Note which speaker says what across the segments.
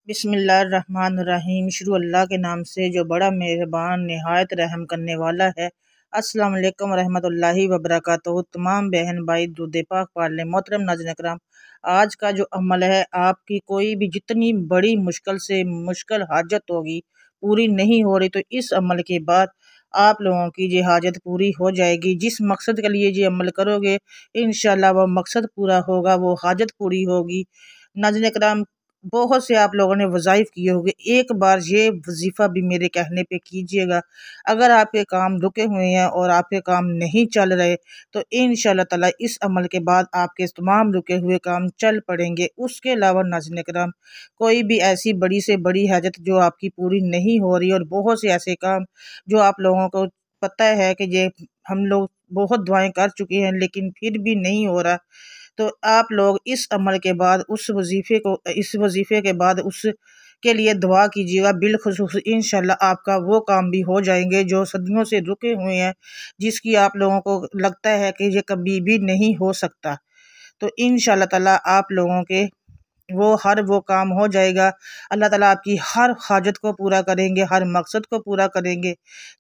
Speaker 1: बिस्मिल्लाहिर्रहमानिर्रहीम। शुरू अल्लाह के नाम से जो बड़ा मेहरबान नहायत रहम करने वाला है। अस्सलाम वालेकुम रहमतुल्लाहि व बरकातहू। तमाम बहन भाई दूध पाक पाल मोहतरम नाज़रीन करम, आज का जो अमल है, आपकी कोई भी जितनी बड़ी मुश्किल से मुश्किल हाजत होगी पूरी नहीं हो रही, तो इस अमल के बाद आप लोगों की ये हाजत पूरी हो जाएगी। जिस मकसद के लिए ये अमल करोगे इंशाल्लाह वो मकसद पूरा होगा, वो हाजत पूरी होगी। नाज़रीन करम, बहुत से आप लोगों ने वज़ाइफ किए होंगे, एक बार ये वजीफ़ा भी मेरे कहने पे कीजिएगा। अगर आपके काम रुके हुए हैं और आपके काम नहीं चल रहे, तो इंशाअल्लाह ताला इस अमल के बाद आपके तमाम रुके हुए काम चल पड़ेंगे। उसके अलावा नाज़रीन करम, कोई भी ऐसी बड़ी से बड़ी हाजत जो आपकी पूरी नहीं हो रही, और बहुत से ऐसे काम जो आप लोगों को पता है कि ये हम लोग बहुत दुआएं कर चुके हैं लेकिन फिर भी नहीं हो रहा, तो आप लोग इस अमल के बाद इस वजीफे के बाद उसके लिए दुआ कीजिएगा। बिलखुसूस इंशाल्लाह आपका वो काम भी हो जाएंगे जो सदियों से रुके हुए हैं, जिसकी आप लोगों को लगता है कि ये कभी भी नहीं हो सकता। तो इंशाल्लाह ताला आप लोगों के वो काम हो जाएगा। अल्लाह ताला आपकी हर हाजत को पूरा करेंगे, हर मकसद को पूरा करेंगे।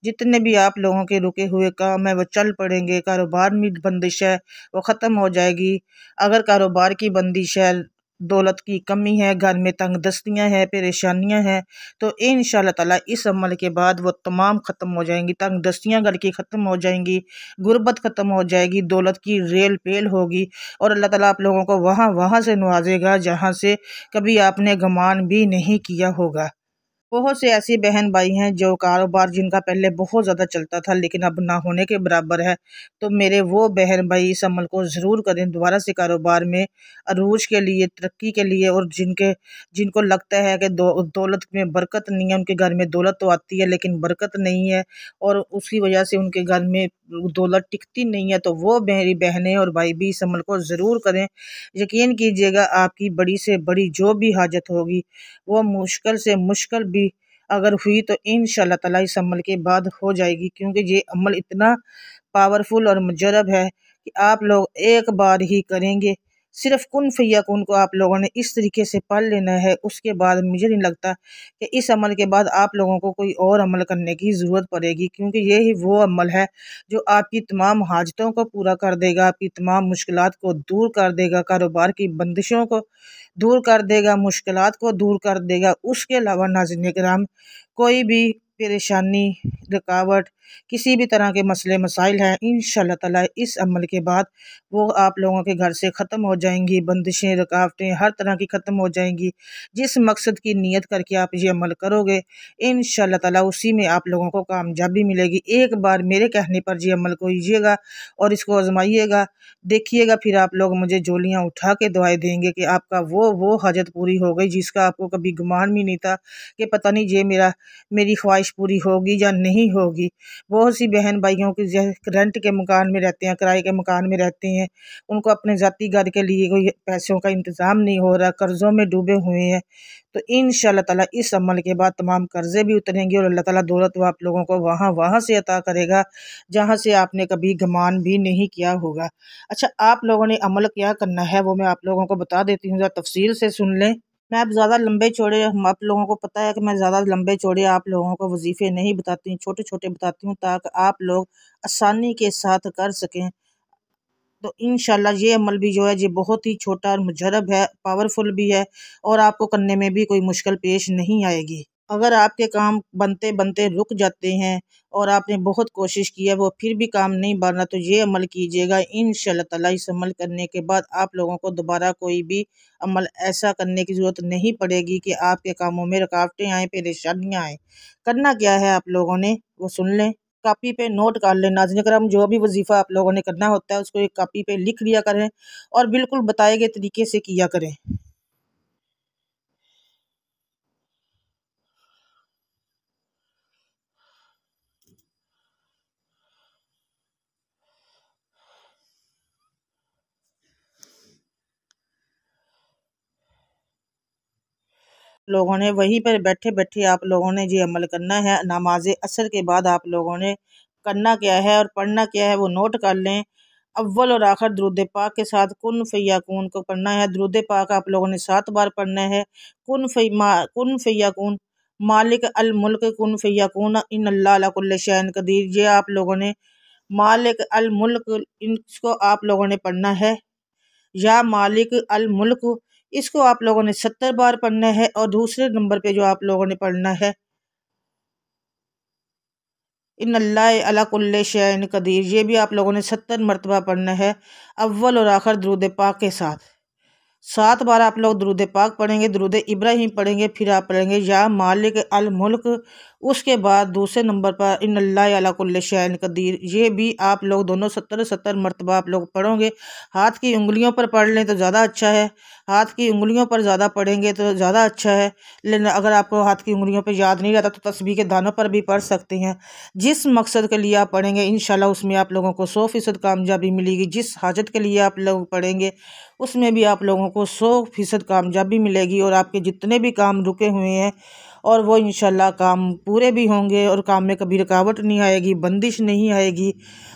Speaker 1: जितने भी आप लोगों के रुके हुए काम है वो चल पड़ेंगे। कारोबार में बंदिश है वो ख़त्म हो जाएगी। अगर कारोबार की बंदिश है, दौलत की कमी है, घर में तंगदस्तियाँ हैं, परेशानियाँ हैं, तो इंशाअल्लाह ताला इस अमल के बाद वो तमाम ख़त्म हो जाएंगी। तंगदस्तियाँ घर की ख़त्म हो जाएंगी, गुर्बत ख़त्म हो जाएगी, दौलत की रेल पेल होगी, और अल्लाह ताला आप लोगों को वहाँ वहाँ से नवाजेगा जहाँ से कभी आपने गुमान भी नहीं किया होगा। बहुत से ऐसी बहन भाई हैं जो कारोबार जिनका पहले बहुत ज़्यादा चलता था लेकिन अब ना होने के बराबर है, तो मेरे वो बहन भाई इस अमल को ज़रूर करें दोबारा से कारोबार में अरूज के लिए, तरक्की के लिए। और जिनको लगता है कि दौलत में बरकत नहीं है, उनके घर में दौलत तो आती है लेकिन बरकत नहीं है, और उसकी वजह से उनके घर में दौलत टिकती नहीं है, तो वो मेरी बहनें और भाई भी इस अमल को ज़रूर करें। यकीन कीजिएगा आपकी बड़ी से बड़ी जो भी हाजत होगी वो मुश्किल से मुश्किल भी अगर हुई तो इंशाअल्लाह ताला इस अमल के बाद हो जाएगी, क्योंकि ये अमल इतना पावरफुल और मुजरब है कि आप लोग एक बार ही करेंगे। सिर्फ कुन फयकुन को आप लोगों ने इस तरीके से पढ़ लेना है, उसके बाद मुझे नहीं लगता कि इस अमल के बाद आप लोगों को कोई और अमल करने की ज़रूरत पड़ेगी, क्योंकि ये ही वो अमल है जो आपकी तमाम हाजतों को पूरा कर देगा, आपकी तमाम मुश्किलात को दूर कर देगा, कारोबार की बंदिशों को दूर कर देगा, मुश्किलात को दूर कर देगा। उसके अलावा नाज़रीन किराम, कोई भी परेशानी, रुकावट, किसी भी तरह के मसले मसाइल हैं, इंशाअल्लाह ताला इस अमल के बाद वो आप लोगों के घर से ख़त्म हो जाएंगी। बंदिशें, रुकावटें हर तरह की ख़त्म हो जाएंगी। जिस मकसद की नीयत करके आप ये अमल करोगे इंशाअल्लाह ताला उसी में आप लोगों को कामयाबी मिलेगी। एक बार मेरे कहने पर ये अमल कीजिएगा और इसको आजमाइएगा, देखिएगा, फिर आप लोग मुझे झोलियाँ उठा के दुआएं देंगे कि आपका वो हाजत पूरी हो गई जिसका आपको कभी गुमान भी नहीं था कि पता नहीं ये मेरी ख्वाहिश पूरी होगी या नहीं होगी। बहुत सी बहन भाइयों की रेंट के मकान में रहते हैं, किराए के मकान में रहते हैं, उनको अपने ज़ाती घर के लिए कोई पैसों का इंतज़ाम नहीं हो रहा, कर्ज़ों में डूबे हुए हैं, तो इंशाअल्लाह ताला इस अमल के बाद तमाम कर्ज़े भी उतरेंगे और अल्लाह ताला दौलत वो आप लोगों को वहाँ वहाँ से अता करेगा जहाँ से आपने कभी गुमान भी नहीं किया होगा। अच्छा, आप लोगों ने अमल क्या करना है वो मैं आप लोगों को बता देती हूँ, ज़रा तफसील से सुन लें। मैं अब ज़्यादा लंबे चौड़े, हम आप लोगों को पता है कि मैं ज़्यादा लंबे चौड़े आप लोगों को वजीफ़े नहीं बताती हूँ, छोटे छोटे बताती हूँ ताकि आप लोग आसानी के साथ कर सकें। तो इंशाल्लाह ये अमल भी जो है ये बहुत ही छोटा और मुजरब है, पावरफुल भी है, और आपको करने में भी कोई मुश्किल पेश नहीं आएगी। अगर आपके काम बनते बनते रुक जाते हैं और आपने बहुत कोशिश की है वो फिर भी काम नहीं बना, तो ये अमल कीजिएगा। इंशाअल्लाह ताला इस अमल करने के बाद आप लोगों को दोबारा कोई भी अमल ऐसा करने की ज़रूरत नहीं पड़ेगी कि आपके कामों में रुकावटें आएँ, परेशानियाँ आएँ। करना क्या है आप लोगों ने वो सुन लें, कापी पे नोट कर लें। नाज़रीन करम, जो भी वजीफ़ा आप लोगों ने करना होता है उसको एक कापी पे लिख लिया करें और बिल्कुल बताए गए तरीके से किया करें। लोगों ने वहीं पर बैठे बैठे आप लोगों ने ये अमल करना है। नमाज असर के बाद आप लोगों ने करना क्या है और पढ़ना क्या है वो नोट कर लें। अव्वल और आखिर दुरूद पाक के साथ कुन फय्याकून को पढ़ना है। दुरूद पाक आप लोगों ने 7 बार पढ़ना है। कुन फय्याकून मालिक अल मुल्क कुन फय्याकून इन्नल्लाह अला कुल्लि शैइन कदीर। ये आप लोगों ने मालिक अल मुल्क इसको आप लोगों ने पढ़ना है। या मालिक अल मुल्क इसको आप लोगों ने 70 बार पढ़ना है। और दूसरे नंबर पे जो आप लोगों ने पढ़ना है इन्नल्लाह अला कुल्लि शैइन कदीर, ये भी आप लोगों ने 70 मरतबा पढ़ना है अव्वल और आखिर दुरूद पाक के साथ। 7 बार आप लोग दुरूद पाक पढ़ेंगे, दुरूद इब्राहिम पढ़ेंगे, फिर आप पढ़ेंगे या मालिक अल मुल्क। उसके बाद दूसरे नंबर पर इन्नल्लाह अला कुल्लि शैइन कदीर, ये भी आप लोग दोनों 70 मरतबा आप लोग पढ़ोगे। हाथ की उंगलियों पर पढ़ लें तो ज़्यादा अच्छा है, हाथ की उंगलियों पर ज़्यादा पढ़ेंगे तो ज़्यादा अच्छा है। लेकिन अगर आपको हाथ की उंगलियों पर याद नहीं रहता तो तस्बीह के दानों पर भी पढ़ सकते हैं। जिस मकसद के लिए आप पढ़ेंगे इंशाल्लाह उसमें आप लोगों को 100% कामयाबी मिलेगी। जिस हाजत के लिए आप लोग पढ़ेंगे उसमें भी आप लोगों को 100% कामयाबी मिलेगी। और आपके जितने भी काम रुके हुए हैं और वो इंशाल्लाह काम पूरे भी होंगे और काम में कभी रुकावट नहीं आएगी, बंदिश नहीं आएगी।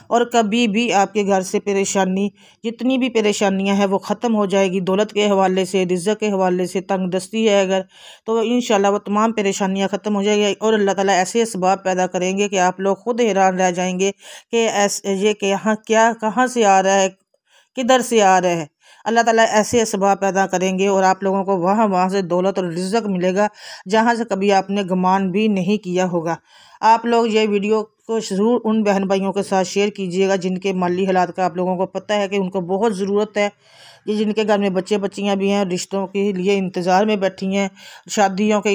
Speaker 1: और कभी भी आपके घर से परेशानी, जितनी भी परेशानियां हैं वो ख़त्म हो जाएगी। दौलत के हवाले से, रिज़्क़ के हवाले से तंग दस्ती है अगर तो इंशाल्लाह वो तमाम परेशानियां ख़त्म हो जाएगी। और अल्लाह ताला ऐसे असबाब पैदा करेंगे कि आप लोग खुद हैरान रह जाएंगे कि ये कि यहाँ क्या कहाँ से आ रहा है, किधर से आ रहा है। अल्लाह ताला ऐसे असबाब पैदा करेंगे और आप लोगों को वहाँ से दौलत और रिज़्क़ मिलेगा जहाँ से कभी आपने गुमान भी नहीं किया होगा। आप लोग ये वीडियो को ज़रूर उन बहन भाइयों के साथ शेयर कीजिएगा जिनके माली हालात का आप लोगों को पता है कि उनको बहुत ज़रूरत है। ये जिनके घर में बच्चे बच्चियाँ भी हैं, रिश्तों के लिए इंतज़ार में बैठी हैं, शादियों के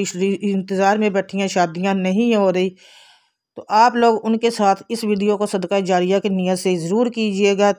Speaker 1: इंतज़ार में बैठी हैं, शादियाँ नहीं हो रही, तो आप लोग उनके साथ इस वीडियो को सदका जारिया की नीयत से ज़रूर कीजिएगा,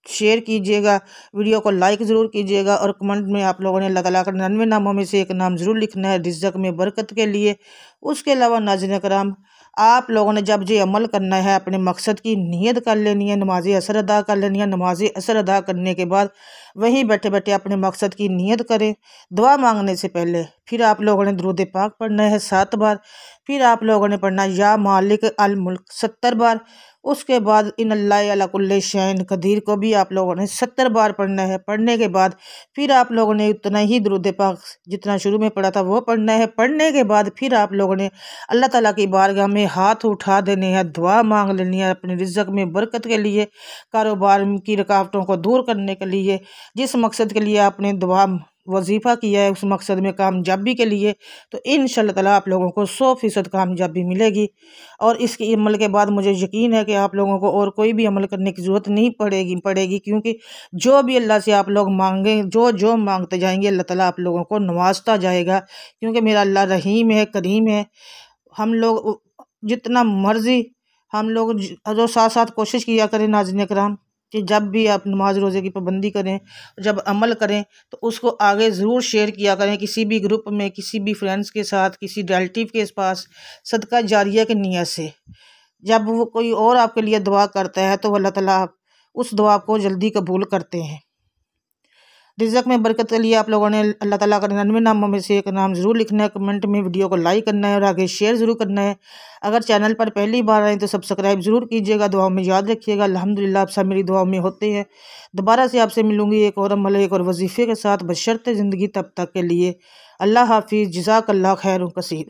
Speaker 1: शेयर कीजिएगा, वीडियो को लाइक ज़रूर कीजिएगा। और कमेंट में आप लोगों ने अल्लाह ताला का 99 नामों में से एक नाम ज़रूर लिखना है रिज़्क़ में बरकत के लिए। उसके अलावा नाज़रीन कराम, आप लोगों ने जब ये अमल करना है अपने मकसद की नीयत कर लेनी है, नमाज असर अदा कर लेनी है। नमाज असर अदा करने के बाद वहीं बैठे बैठे अपने मकसद की नीयत करें दुआ मांगने से पहले। फिर आप लोगों ने दुरूद पाक पढ़ना है 7 बार। फिर आप लोगों ने पढ़ना या मालिक अल मुल्क 70 बार। उसके बाद इन्नल्लाह अला कुल्लि शैइन कदीर को भी आप लोगों ने 70 बार पढ़ना है। पढ़ने के बाद फिर आप लोगों ने उतना ही दुरूद पाक जितना शुरू में पढ़ा था वो पढ़ना है। पढ़ने के बाद फिर आप लोगों ने अल्लाह ताला की बारगाह में हाथ उठा देने हैं, दुआ मांग लेनी है अपने रिज़्क़ में बरकत के लिए, कारोबार की रुकावटों को दूर करने के लिए। जिस मकसद के लिए आपने दुआ वजीफ़ा किया है उस मकसद में कामयाबी के लिए, तो इंशाअल्लाह ताला आप लोगों को 100% कामयाबी मिलेगी। और इसके अमल के बाद मुझे यकीन है कि आप लोगों को और कोई भी अमल करने की ज़रूरत नहीं पड़ेगी क्योंकि जो भी अल्लाह से आप लोग मांगें, जो मांगते जाएंगे अल्लाह ताला आप लोगों को नवाजता जाएगा। क्योंकि मेरा अल्लाह रहीम है, करीम है। हम लोग जितना मर्ज़ी हम लोग जो साथ साथ कोशिश किया करें नाज़रीन कराम कि जब भी आप नमाज रोज़े की पाबंदी करें, जब अमल करें तो उसको आगे ज़रूर शेयर किया करें किसी भी ग्रुप में, किसी भी फ्रेंड्स के साथ, किसी रिलेटिव के पास, सदका जारिया की नीयत से। जब वो कोई और आपके लिए दुआ करता है तो अल्लाह ताला उस दुआ को जल्दी कबूल करते हैं। रिज़्क़ में बरकत के लिए आप लोगों ने अल्लाह ताला का 99 नामों में से एक नाम ज़रूर लिखना है, कमेंट में वीडियो को लाइक करना है और आगे शेयर ज़रूर करना है। अगर चैनल पर पहली बार आए तो सब्सक्राइब ज़रूर कीजिएगा, दुआओं में याद रखिएगा। अल्हम्दुलिल्लाह आप सब मेरी दुआओं में होते हैं। दोबारा से आपसे मिलूँगी एक और अमल, एक और वजीफ़े के साथ, बशर्ते ज़िंदगी तब तक के लिए। अल्लाह हाफिज़, जज़ाकल्लाह खैर कसीर।